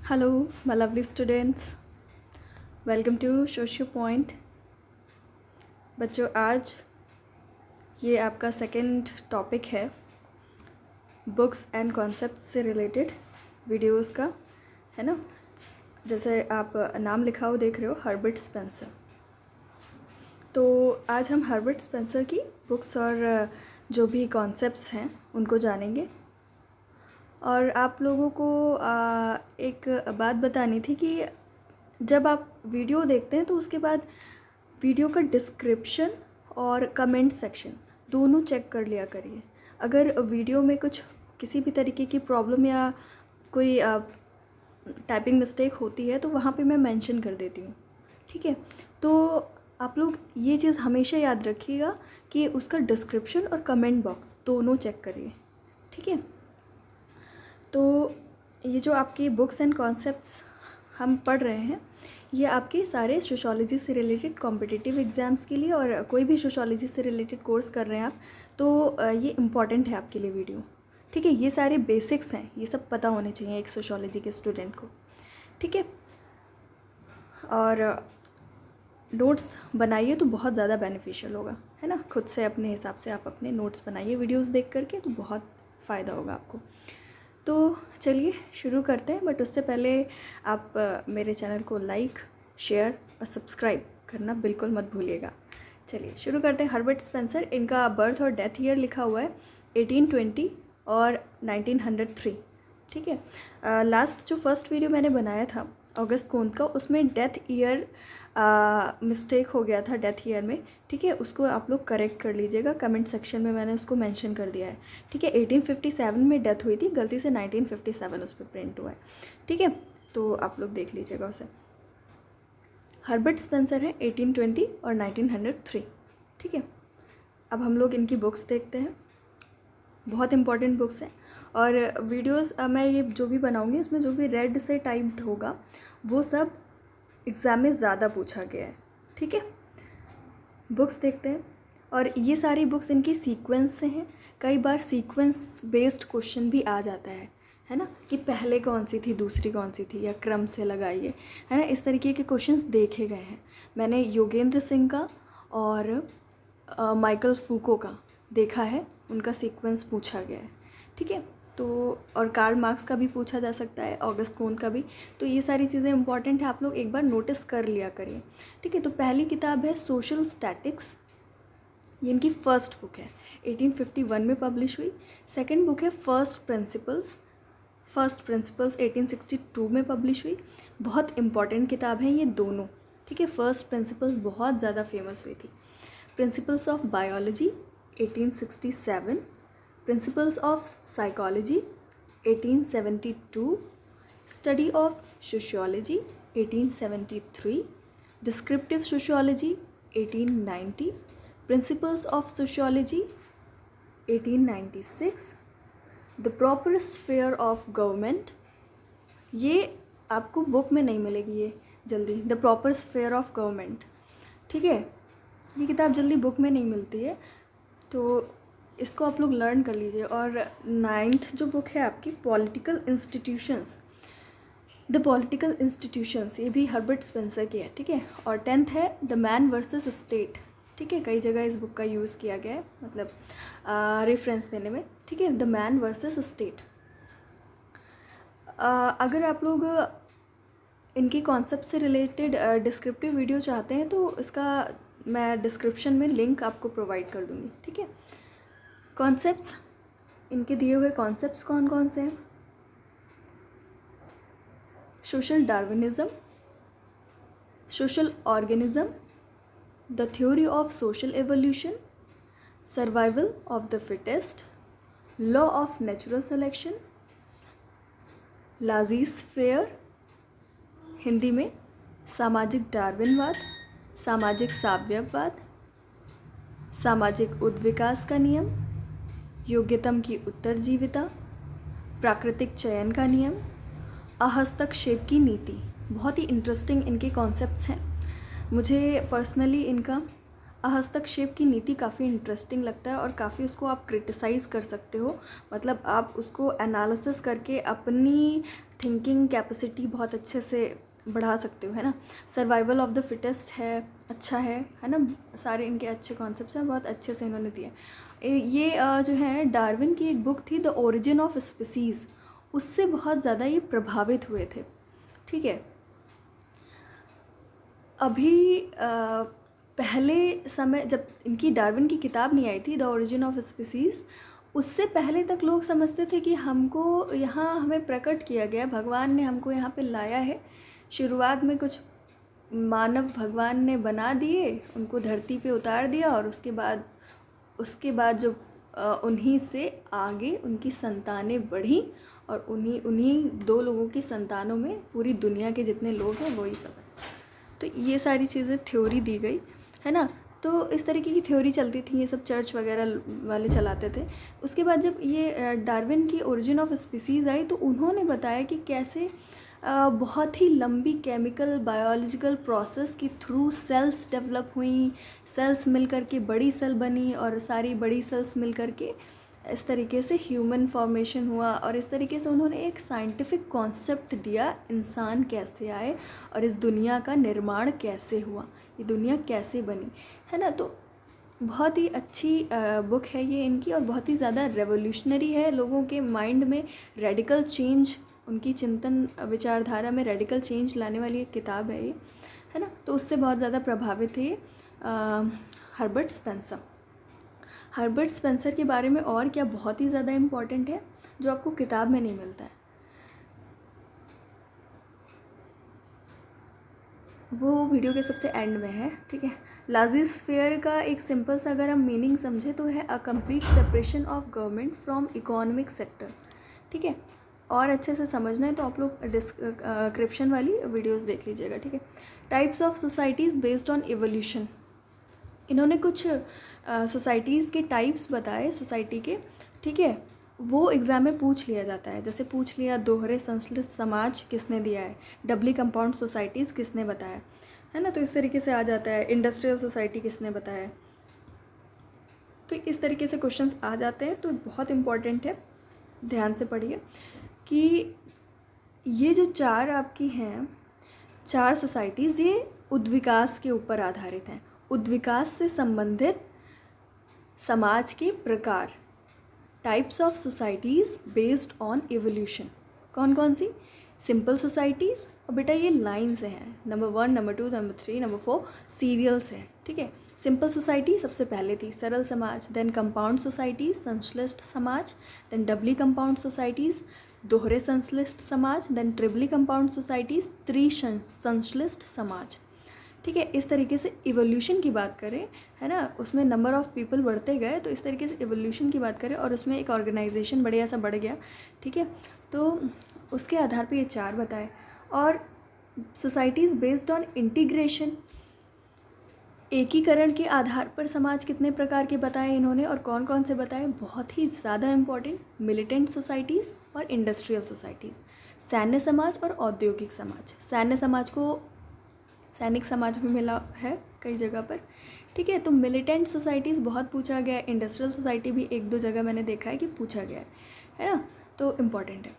Hello, my lovely students. Welcome to socio point. बच्चों, आज ये आपका सेकंड टॉपिक है बुक्स एंड कॉन्सेप्ट से रिलेटेड वीडियोस का, है ना। जैसे आप नाम लिखा हो देख रहे हो, हर्बर्ट स्पेंसर। तो आज हम हर्बर्ट स्पेंसर की बुक्स और जो भी कॉन्सेप्ट्स हैं उनको जानेंगे। और आप लोगों को एक बात बतानी थी कि जब आप वीडियो देखते हैं तो उसके बाद वीडियो का डिस्क्रिप्शन और कमेंट सेक्शन दोनों चेक कर लिया करिए। अगर वीडियो में कुछ किसी भी तरीके की प्रॉब्लम या कोई टाइपिंग मिस्टेक होती है तो वहाँ पे मैं मेंशन कर देती हूँ, ठीक है। तो आप लोग ये चीज़ हमेशा याद रखिएगा कि उसका डिस्क्रिप्शन और कमेंट बॉक्स दोनों चेक करिए, ठीक है। तो ये जो आपकी बुक्स एंड कॉन्सेप्ट्स हम पढ़ रहे हैं, ये आपके सारे सोशियोलॉजी से रिलेटेड कॉम्पिटिटिव एग्ज़ाम्स के लिए, और कोई भी सोशियोलॉजी से रिलेटेड कोर्स कर रहे हैं आप तो ये इम्पॉर्टेंट है आपके लिए वीडियो, ठीक है। ये सारे बेसिक्स हैं, ये सब पता होने चाहिए एक सोशियोलॉजी के स्टूडेंट को, ठीक है। और नोट्स बनाइए तो बहुत ज़्यादा बेनिफिशियल होगा, है ना। खुद से अपने हिसाब से आप अपने नोट्स बनाइए वीडियोज़ देख करके, तो बहुत फ़ायदा होगा आपको। तो चलिए शुरू करते हैं, बट उससे पहले आप मेरे चैनल को लाइक, शेयर और सब्सक्राइब करना बिल्कुल मत भूलिएगा। चलिए शुरू करते हैं। हर्बर्ट स्पेंसर, इनका बर्थ और डेथ ईयर लिखा हुआ है 1820 और 1903, ठीक है। लास्ट जो फर्स्ट वीडियो मैंने बनाया था अगस्त कोंत का, उसमें डेथ ईयर मिस्टेक हो गया था डेथ ईयर में, ठीक है। उसको आप लोग करेक्ट कर लीजिएगा, कमेंट सेक्शन में मैंने उसको मेंशन कर दिया है, ठीक है। 1857 में डेथ हुई थी, गलती से 1957 उस पर प्रिंट हुआ है, ठीक है। तो आप लोग देख लीजिएगा उसे। हर्बर्ट स्पेंसर है 1820 और 1903, ठीक है। अब हम लोग इनकी बुक्स देखते हैं, बहुत इंपॉर्टेंट बुक्स हैं। और वीडियोस मैं ये जो भी बनाऊंगी उसमें जो भी रेड से टाइप्ड होगा वो सब एग्ज़ाम में ज़्यादा पूछा गया है, ठीक है। बुक्स देखते हैं, और ये सारी बुक्स इनकी सीक्वेंस से हैं। कई बार सीक्वेंस बेस्ड क्वेश्चन भी आ जाता है ना, कि पहले कौन सी थी, दूसरी कौन सी थी, या क्रम से लगाइए, है ना। इस तरीके के क्वेश्चंस देखे गए हैं। मैंने योगेंद्र सिंह का और माइकल फूको का देखा है, उनका सीक्वेंस पूछा गया है, ठीक है। तो और कार्ल मार्क्स का भी पूछा जा सकता है, ऑगस्ट कोंत का भी। तो ये सारी चीज़ें इंपॉर्टेंट है, आप लोग एक बार नोटिस कर लिया करिए, ठीक है। तो पहली किताब है सोशल स्टैटिक्स, ये इनकी फर्स्ट बुक है, 1851 में पब्लिश हुई। सेकंड बुक है फर्स्ट प्रिंसिपल्स 1862 में पब्लिश हुई। बहुत इंपॉर्टेंट किताब है ये दोनों, ठीक है। फर्स्ट प्रिंसिपल्स बहुत ज़्यादा फेमस हुई थी। Principles of biology 1867, principles of psychology 1872, study of sociology 1873, descriptive sociology 1890, principles of sociology 1896, the proper sphere of government, ये आपको बुक में नहीं मिलेगी ये जल्दी, the proper sphere of government, ठीक है। ये किताब जल्दी बुक में नहीं मिलती है, तो इसको आप लोग लर्न कर लीजिए। और 9th जो बुक है आपकी political institutions, the political institutions, ये भी हर्बर्ट स्पेंसर की है, ठीक है। और 10th है द मैन वर्सेस स्टेट, ठीक है। कई जगह इस बुक का यूज़ किया गया है, मतलब रेफरेंस देने में, ठीक है। The man versus state. अगर आप लोग इनके कॉन्सेप्ट से रिलेटेड डिस्क्रिप्टिव वीडियो चाहते हैं तो इसका मैं डिस्क्रिप्शन में लिंक आपको प्रोवाइड कर दूँगी, ठीक है। कॉन्सेप्ट्स, इनके दिए हुए कॉन्सेप्ट्स कौन कौन से हैं? Social Darwinism, social organism, the theory of social evolution, survival of the fittest, law of natural selection, laissez faire, Hindi में सामाजिक डार्विनवाद, सामाजिक साम्यवाद, सामाजिक उद्विकास का नियम, योग्यतम की उत्तरजीविता, प्राकृतिक चयन का नियम, अहस्तक्षेप की नीति। बहुत ही इंटरेस्टिंग इनके कॉन्सेप्ट्स हैं। मुझे पर्सनली इनका हस्तक्षेप की नीति काफ़ी इंटरेस्टिंग लगता है, और काफ़ी उसको आप क्रिटिसाइज़ कर सकते हो, मतलब आप उसको एनालिसिस करके अपनी थिंकिंग कैपेसिटी बहुत अच्छे से बढ़ा सकते हो, है ना। सर्वाइवल ऑफ द फिटेस्ट है, अच्छा है ना। सारे इनके अच्छे कॉन्सेप्ट्स हैं, बहुत अच्छे से इन्होंने दिए। ये जो है डार्विन की एक बुक थी द ओरिजिन ऑफ स्पीसीज़, उससे बहुत ज़्यादा ये प्रभावित हुए थे, ठीक है। अभी पहले समय जब इनकी डार्विन की किताब नहीं आई थी द ओरिजिन ऑफ स्पीसीज़, उससे पहले तक लोग समझते थे कि हमको यहाँ हमें प्रकट किया गया, भगवान ने हमको यहाँ पे लाया है। शुरुआत में कुछ मानव भगवान ने बना दिए, उनको धरती पे उतार दिया, और उसके बाद जो उन्हीं से आगे उनकी संतानें बढ़ी, और उन्हीं 2 लोगों की संतानों में पूरी दुनिया के जितने लोग हैं वही सब है। तो ये सारी चीज़ें थ्योरी दी गई, है ना। तो इस तरीके की थ्योरी चलती थी, ये सब चर्च वगैरह वाले चलाते थे। उसके बाद जब ये डार्विन की ओरिजिन ऑफ स्पीसीज़ आई, तो उन्होंने बताया कि कैसे बहुत ही लंबी केमिकल बायोलॉजिकल प्रोसेस के थ्रू सेल्स डेवलप हुई, सेल्स मिल कर के बड़ी सेल बनी, और सारी बड़ी सेल्स मिल कर के इस तरीके से ह्यूमन फॉर्मेशन हुआ। और इस तरीके से उन्होंने एक साइंटिफिक कॉन्सेप्ट दिया, इंसान कैसे आए और इस दुनिया का निर्माण कैसे हुआ, ये दुनिया कैसे बनी, है ना। तो बहुत ही अच्छी बुक है ये इनकी, और बहुत ही ज़्यादा रेवोल्यूशनरी है, लोगों के माइंड में रेडिकल चेंज, उनकी चिंतन विचारधारा में रेडिकल चेंज लाने वाली एक किताब है ये, है ना। तो उससे बहुत ज़्यादा प्रभावित है हर्बर्ट स्पेंसर। हर्बर्ट स्पेंसर के बारे में और क्या बहुत ही ज़्यादा इम्पॉर्टेंट है जो आपको किताब में नहीं मिलता है, वो वीडियो के सबसे एंड में है, ठीक है। लाज़िस्फेयर का एक सिंपल सा अगर हम मीनिंग समझे तो है a complete separation of government from economic sector, ठीक है। और अच्छे से समझना है तो आप लोग डिस्क्रिप्शन वाली वीडियोस देख लीजिएगा, ठीक है। Types of societies based on evolution, इन्होंने कुछ सोसाइटीज़ के टाइप्स बताए सोसाइटी के, ठीक है। वो एग्ज़ाम में पूछ लिया जाता है, जैसे पूछ लिया दोहरे संश्लिष्ट समाज किसने दिया है, डबली कंपाउंड सोसाइटीज़ किसने बताया, है ना। तो इस तरीके से आ जाता है, इंडस्ट्रियल सोसाइटी किसने बताया। तो इस तरीके से क्वेश्चंस आ जाते हैं, तो बहुत इम्पॉर्टेंट है, ध्यान से पढ़िए कि ये जो 4 आपकी हैं 4 सोसाइटीज़, ये उद्विकास के ऊपर आधारित हैं। उद्विकास से संबंधित समाज के प्रकार, types of societies based on evolution, कौन कौन सी, सिंपल सोसाइटीज़, और बेटा ये लाइन से हैं, number 1, number 2, number 3, number 4 serial से है, ठीक है। सिंपल सोसाइटी सबसे पहले थी, सरल समाज, देन कंपाउंड सोसाइटीज़, संश्लिष्ट समाज, देन डबली कंपाउंड सोसाइटीज़, दोहरे संश्लिष्ट समाज, देन ट्रिपली कंपाउंड सोसाइटीज़, संश्लिष्ट समाज, ठीक है। इस तरीके से इवोल्यूशन की बात करें, है ना, उसमें नंबर ऑफ़ पीपल बढ़ते गए, तो इस तरीके से इवोल्यूशन की बात करें और उसमें एक ऑर्गेनाइजेशन बढ़िया सा बढ़ गया, ठीक है। तो उसके आधार पे ये 4 बताए। और सोसाइटीज़ बेस्ड ऑन इंटीग्रेशन, एकीकरण के आधार पर समाज कितने प्रकार के बताए इन्होंने, और कौन कौन से बताए, बहुत ही ज़्यादा इम्पॉर्टेंट, मिलिटेंट सोसाइटीज़ और इंडस्ट्रियल सोसाइटीज़, सैन्य समाज और औद्योगिक समाज। सैन्य समाज को सैनिक समाज में मिला है कई जगह पर, ठीक है। तो मिलिटेंट सोसाइटीज़ बहुत पूछा गया है, इंडस्ट्रियल सोसाइटी भी 1-2 जगह मैंने देखा है कि पूछा गया है ना, तो इम्पॉर्टेंट है।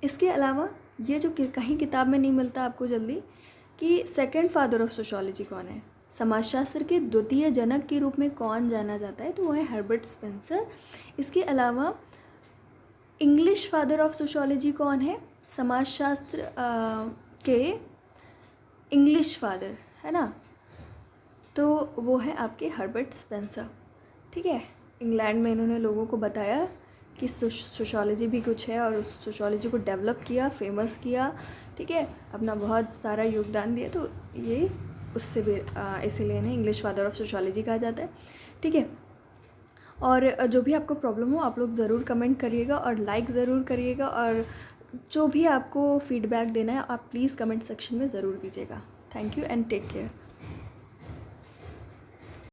इसके अलावा ये जो कहीं किताब में नहीं मिलता आपको जल्दी, कि सेकंड फादर ऑफ सोशियोलॉजी कौन है, समाजशास्त्र के द्वितीय जनक के रूप में कौन जाना जाता है, तो वो है हर्बर्ट स्पेंसर। इसके अलावा इंग्लिश फादर ऑफ सोशियोलॉजी कौन है, समाजशास्त्र के इंग्लिश फादर, है ना, तो वो है आपके हर्बर्ट स्पेंसर, ठीक है। इंग्लैंड में इन्होंने लोगों को बताया कि सोशियोलॉजी भी कुछ है, और उस सोशियोलॉजी को डेवलप किया, फेमस किया, ठीक है, अपना बहुत सारा योगदान दिया, तो ये उससे भी इसीलिए इन्हें इंग्लिश फादर ऑफ सोशियोलॉजी कहा जाता है, ठीक है। और जो भी आपको प्रॉब्लम हो आप लोग ज़रूर कमेंट करिएगा और लाइक ज़रूर करिएगा, और जो भी आपको फीडबैक देना है आप प्लीज़ कमेंट सेक्शन में ज़रूर दीजिएगा। Thank you and take care.